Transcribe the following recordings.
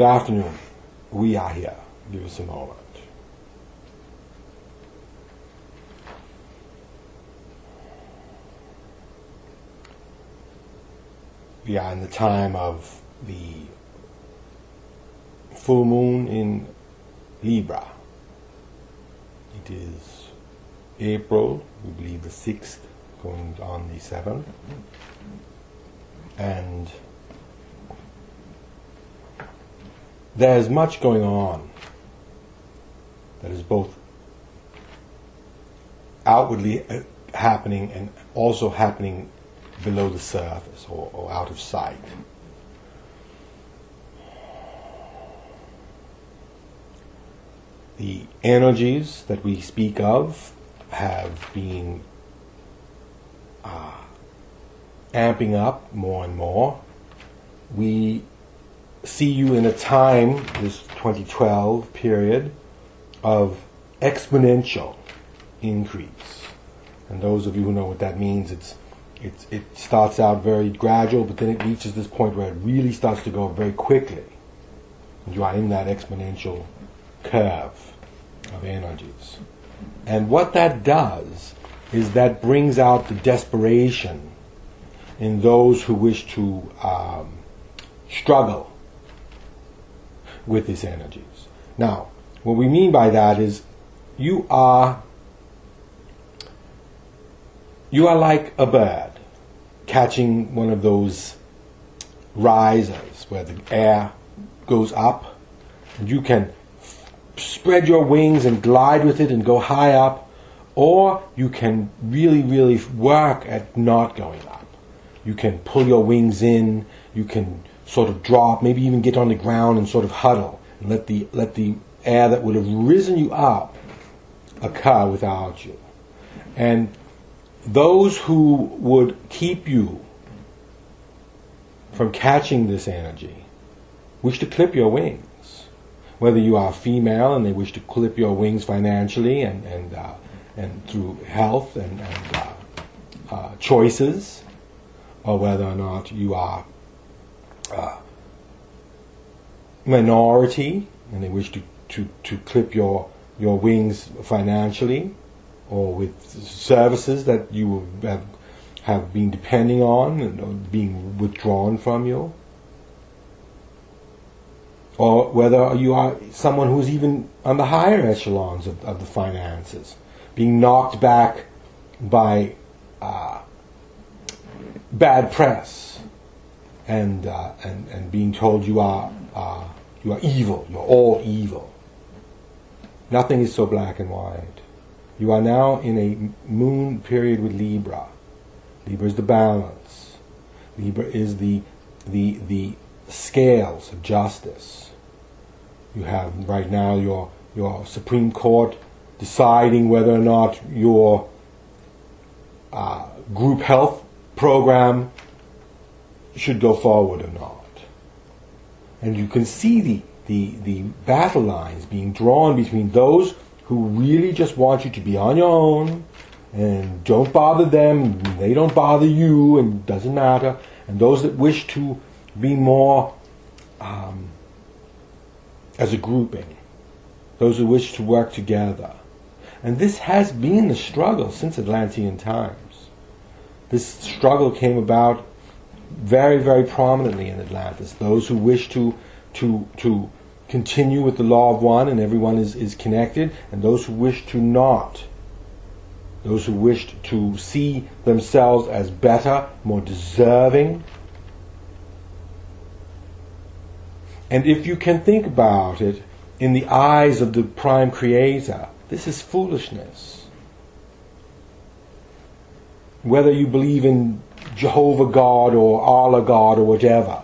Good afternoon. We are here. Give us a moment. We are in the time of the full moon in Libra. It is April, we believe the 6th, going on the 7th. And there's much going on that is both outwardly happening and also happening below the surface or out of sight. The energies that we speak of have been amping up more and more. We see you in a time, this 2012 period, of exponential increase. And those of you who know what that means, it starts out very gradual, but then it reaches this point where it really starts to go very quickly. And you are in that exponential curve of energies. And what that does is that brings out the desperation in those who wish to struggle with these energies. Now, what we mean by that is you are like a bird catching one of those risers where the air goes up, and you can spread your wings and glide with it and go high up, or you can really, really work at not going up. You can pull your wings in, you can sort of drop, maybe even get on the ground and sort of huddle and let the air that would have risen you up occur without you. And those who would keep you from catching this energy wish to clip your wings. Whether you are female and they wish to clip your wings financially and through health and choices, or whether or not you are minority and they wish to clip your wings financially or with services that you have been depending on and being withdrawn from you, or whether you are someone who's even on the higher echelons of the finances, being knocked back by bad press and being told you are evil, you're all evil. Nothing is so black and white. You are now in a moon period with Libra. Libra is the balance. Libra is the scales of justice. You have right now your Supreme Court deciding whether or not your group health program should go forward or not. And you can see the battle lines being drawn between those who really just want you to be on your own and don't bother them, they don't bother you, and it doesn't matter, and those that wish to be more as a grouping, those who wish to work together. And this has been the struggle since Atlantean times. This struggle came about very, very prominently in Atlantis. Those who wish to continue with the law of one and everyone is connected, and those who wish to not. Those who wished to see themselves as better, more deserving. And if you can think about it in the eyes of the Prime Creator, this is foolishness. Whether you believe in Jehovah God or Allah God or whatever,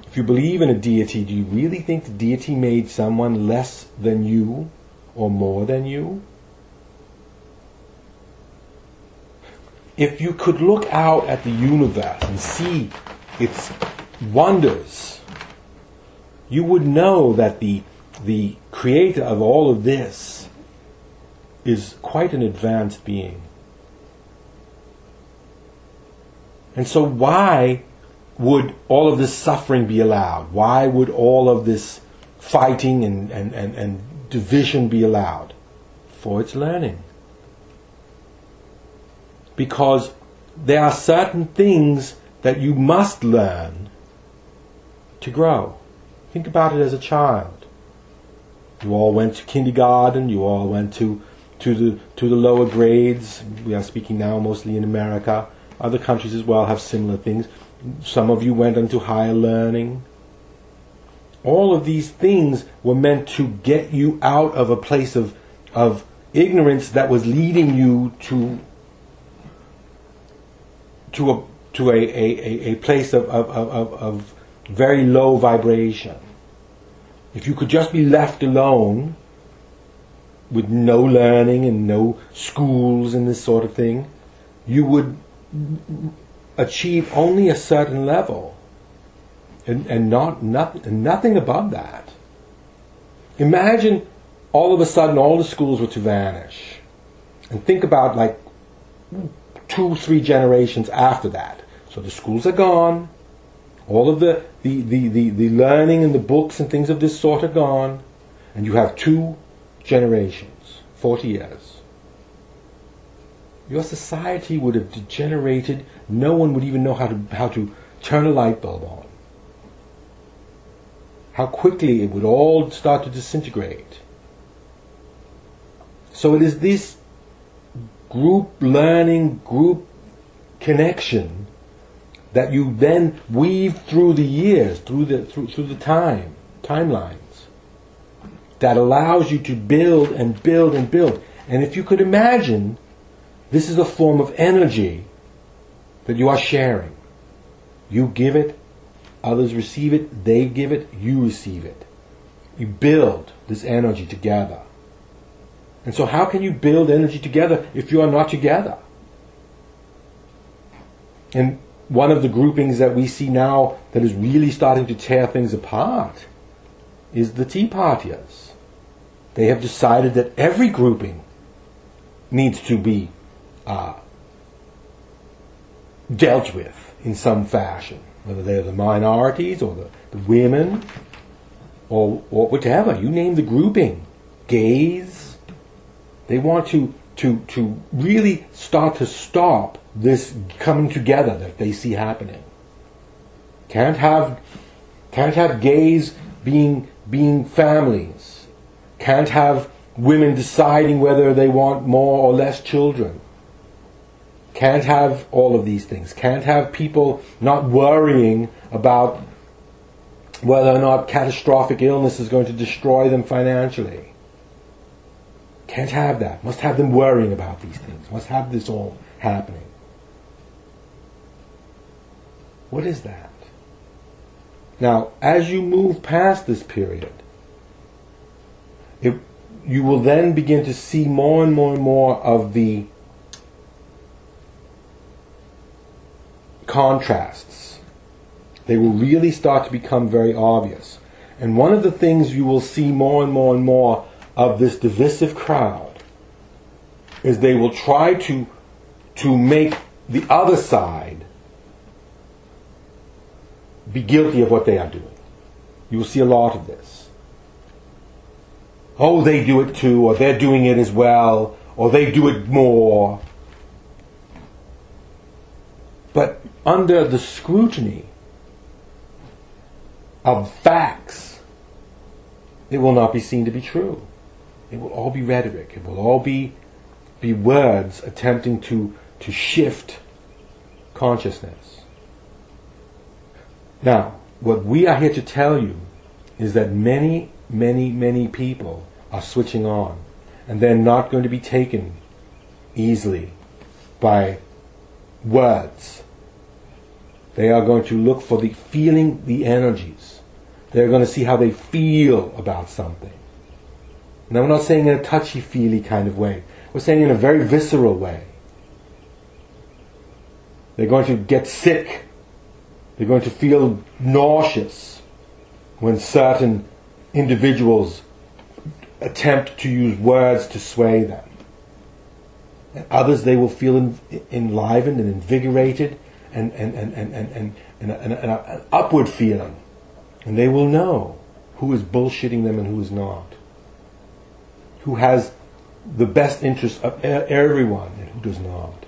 if you believe in a deity, do you really think the deity made someone less than you or more than you? If you could look out at the universe and see its wonders, you would know that the creator of all of this is quite an advanced being. And so why would all of this suffering be allowed? Why would all of this fighting and division be allowed? For its learning. Because there are certain things that you must learn to grow. Think about it as a child. You all went to kindergarten, you all went to the lower grades. We are speaking now mostly in America. Other countries as well have similar things. Some of you went into higher learning. All of these things were meant to get you out of a place of ignorance that was leading you to a place of very low vibration. If you could just be left alone with no learning and no schools and this sort of thing, you would achieve only a certain level and nothing above that. Imagine all of a sudden all the schools were to vanish. And think about like 2-3 generations after that. So the schools are gone, all of the learning and the books and things of this sort are gone, and you have 2 generations, 40 years. Your society would have degenerated. No one would even know how to turn a light bulb on. How quickly it would all start to disintegrate. So it is this group learning, group connection that you then weave through the years, through the timelines, that allows you to build and build and build. And if you could imagine, this is a form of energy that you are sharing. You give it, others receive it, they give it, you receive it. You build this energy together. And so how can you build energy together if you are not together? And one of the groupings that we see now that is really starting to tear things apart is the Tea Partiers. They have decided that every grouping needs to be dealt with in some fashion, whether they're the minorities or the women or whatever. You name the grouping. Gays. They want to really start to stop this coming together that they see happening. Can't have gays being families. Can't have women deciding whether they want more or less children. Can't have all of these things. Can't have people not worrying about whether or not catastrophic illness is going to destroy them financially. Can't have that. Must have them worrying about these things. Must have this all happening. What is that? Now, as you move past this period, you will then begin to see more and more and more of the contrasts. They will really start to become very obvious. And one of the things you will see more and more and more of this divisive crowd is they will try to make the other side be guilty of what they are doing. You will see a lot of this. Oh, they do it too, or they're doing it as well, or they do it more. But under the scrutiny of facts, it will not be seen to be true. It will all be rhetoric. It will all be words attempting to shift consciousness. Now, what we are here to tell you is that many, many, many people are switching on, and they're not going to be taken easily by words. They are going to look for feeling the energies. They're going to see how they feel about something. Now, we're not saying in a touchy-feely kind of way. We're saying in a very visceral way. They're going to get sick. They're going to feel nauseous when certain individuals attempt to use words to sway them. And others, they will feel enlivened and invigorated and an upward feeling. And they will know who is bullshitting them and who is not. Who has the best interest of everyone and who does not.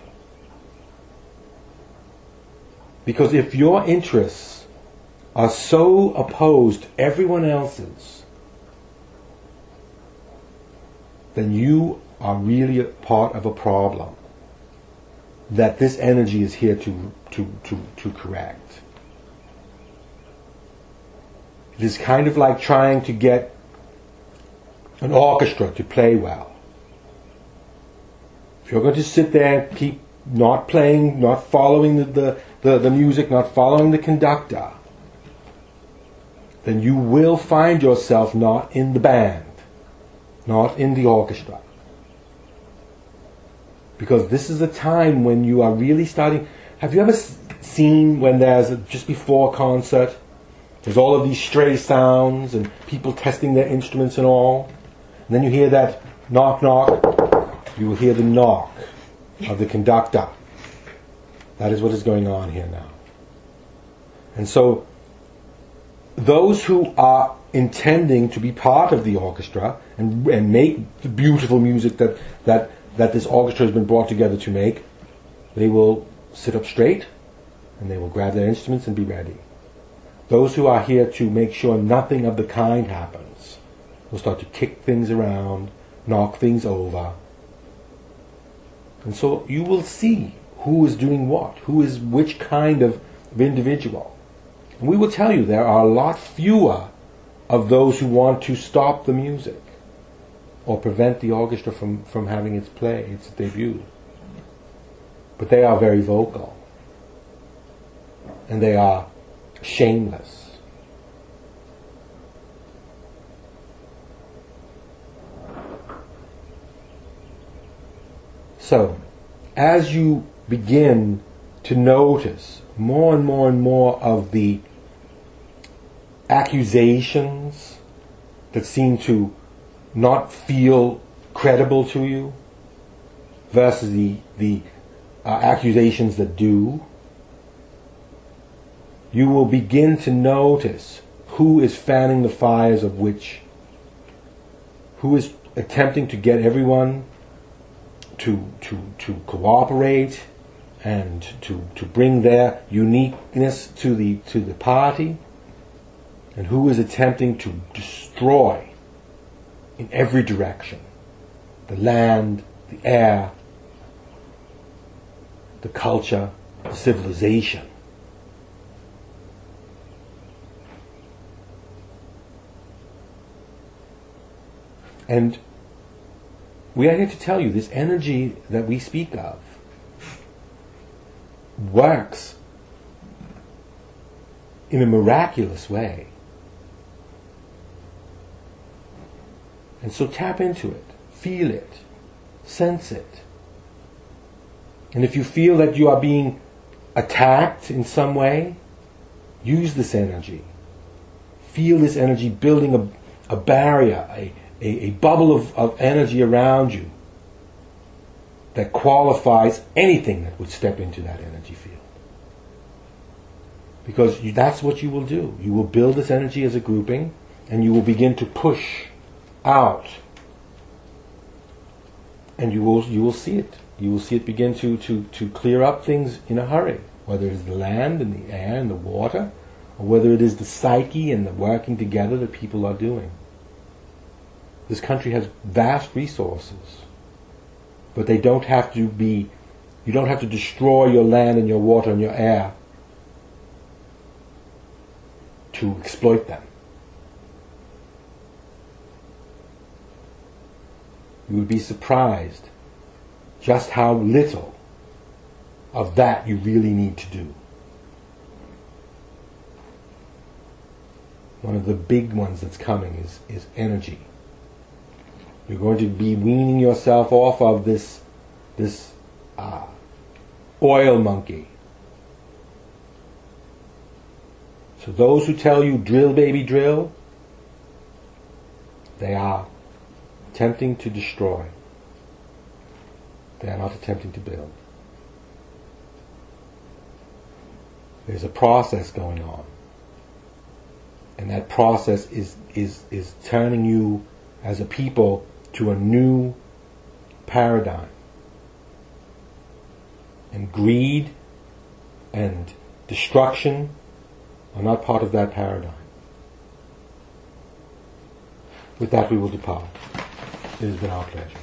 Because if your interests are so opposed to everyone else's, then you are really a part of a problem that this energy is here to correct. It is kind of like trying to get an orchestra to play well. If you're going to sit there and keep not playing, not following the music, not following the conductor, then you will find yourself not in the band, not in the orchestra. Because this is a time when you are really starting. Have you ever seen when there's just before a concert, there's all of these stray sounds and people testing their instruments and all, and then you hear that knock knock, you will hear the knock of the conductor. That is what is going on here now. And so those who are intending to be part of the orchestra and make the beautiful music that this orchestra has been brought together to make, they will sit up straight and they will grab their instruments and be ready. Those who are here to make sure nothing of the kind happens will start to kick things around, knock things over. And so you will see who is doing what, who is which kind of individual. And we will tell you there are a lot fewer of those who want to stop the music or prevent the orchestra from having its play, its debut. But they are very vocal. And they are shameless. So, as you begin to notice more and more and more of the accusations that seem to not feel credible to you versus the accusations that do, you will begin to notice who is fanning the fires of which, who is attempting to get everyone to cooperate and to bring their uniqueness to the party, and who is attempting to destroy in every direction the land, the air, the culture, the civilization. And we are here to tell you this energy that we speak of works in a miraculous way. And so tap into it, feel it, sense it. And if you feel that you are being attacked in some way, use this energy. Feel this energy building a barrier, a bubble of energy around you that qualifies anything that would step into that energy field. Because that's what you will do. You will build this energy as a grouping, and you will begin to push out. And you will see it. You will see it begin to clear up things in a hurry, whether it is the land and the air and the water, or whether it is the psyche and the working together that people are doing. This country has vast resources, but they don't have to be, you don't have to destroy your land and your water and your air to exploit them. You would be surprised just how little of that you really need to do. One of the big ones that's coming is energy. You're going to be weaning yourself off of this oil monkey. So those who tell you drill baby drill, they are attempting to destroy. They are not attempting to build. There's a process going on. And that process is turning you as a people to a new paradigm. And greed and destruction are not part of that paradigm. With that we will depart. It has been our pleasure.